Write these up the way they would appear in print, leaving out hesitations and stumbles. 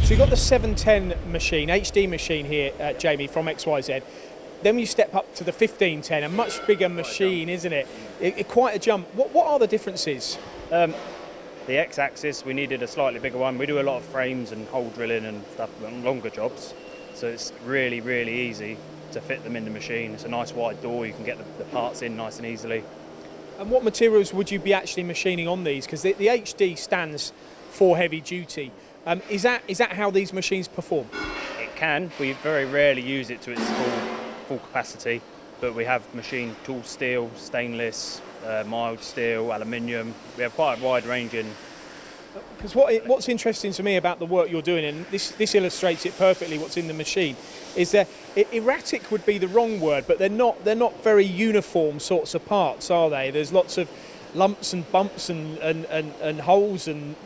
So you've got the 710 machine, HD machine here, Jamie, from XYZ. Then you step up to the 1510, a much bigger machine, isn't it? Quite a jump. What are the differences? The X-axis, we needed a slightly bigger one. We do a lot of frames and hole drilling and stuff on longer jobs, so it's really, really easy to fit them in the machine. It's a nice wide door, you can get the parts in nice and easily. And what materials would you be actually machining on these? Because the HD stands for heavy duty. Is that how these machines perform? It can. We very rarely use it to its full capacity, but we have machined tool steel, stainless, mild steel, aluminium. We have quite a wide range in. Because what's interesting to me about the work you're doing, and this illustrates it perfectly, what's in the machine, is that erratic would be the wrong word, but they're not very uniform sorts of parts, are they? There's lots of lumps and bumps and holes and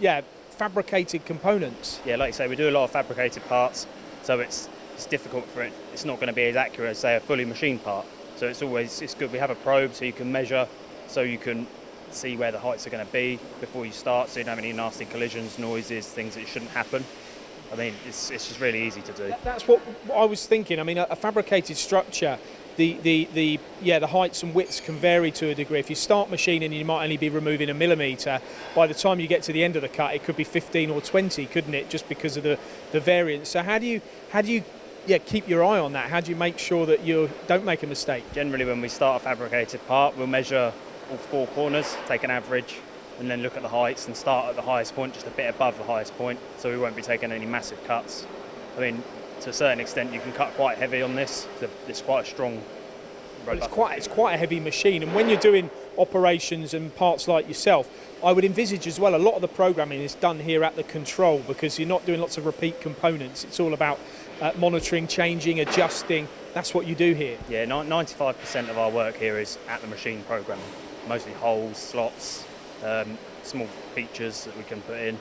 fabricated components. Yeah, like you say, we do a lot of fabricated parts, so it's difficult for it. It's not going to be as accurate as, say, a fully machined part. So it's good. We have a probe so you can measure, so you can see where the heights are going to be before you start, so you don't have any nasty collisions, noises, things that shouldn't happen. I mean, it's just really easy to do. That's what I was thinking. I mean, a fabricated structure, the heights and widths can vary to a degree. If you start machining, you might only be removing a millimetre. By the time you get to the end of the cut, it could be 15 or 20, couldn't it? Just because of the variance. So how do you keep your eye on that? How do you make sure that you don't make a mistake? Generally, when we start a fabricated part, we'll measure all four corners, take an average, and then look at the heights and start at the highest point, just a bit above the highest point, so we won't be taking any massive cuts. I mean, to a certain extent, you can cut quite heavy on this. It's quite a strong, robust. It's quite a heavy machine, and when you're doing operations and parts like yourself, I would envisage as well a lot of the programming is done here at the control, because you're not doing lots of repeat components. It's all about monitoring, changing, adjusting. That's what you do here. Yeah, 95% of our work here is at the machine programming. Mostly holes, slots, small features that we can put in.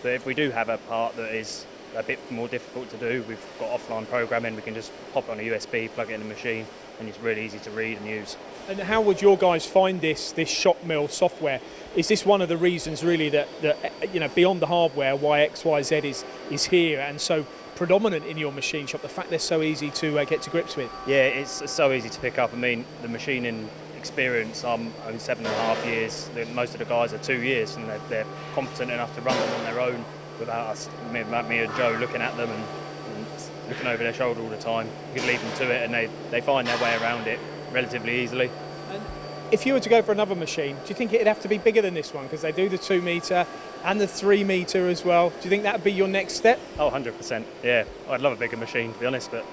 But if we do have a part that is a bit more difficult to do, we've got offline programming. We can just pop on a USB, plug it in the machine, and it's really easy to read and use. And how would your guys find this shop mill software? Is this one of the reasons really that beyond the hardware, why XYZ is here and so predominant in your machine shop, the fact they're so easy to get to grips with? Yeah, it's so easy to pick up. I mean, the machining experience, I'm only 7.5 years. Most of the guys are 2 years, and they're competent enough to run them on their own without us, me and Joe, looking at them and looking over their shoulder all the time. You can leave them to it, and they find their way around it relatively easily. And if you were to go for another machine, do you think it'd have to be bigger than this one? Because they do the 2 metre and the 3 metre as well. Do you think that would be your next step? Oh, 100%. Yeah, I'd love a bigger machine, to be honest, but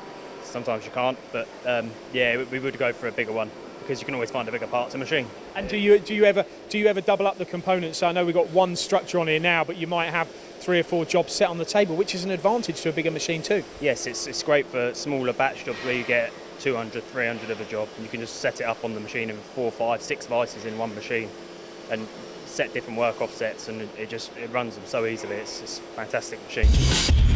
sometimes you can't. But we would go for a bigger one, because you can always find a bigger part to machine. And do you ever double up the components? So I know we've got one structure on here now, but you might have 3 or 4 jobs set on the table, which is an advantage to a bigger machine too. Yes, it's great for smaller batch jobs where you get 200, 300 of a job, and you can just set it up on the machine in 4, 5, 6 vices in one machine and set different work offsets, and it runs them so easily. It's a fantastic machine.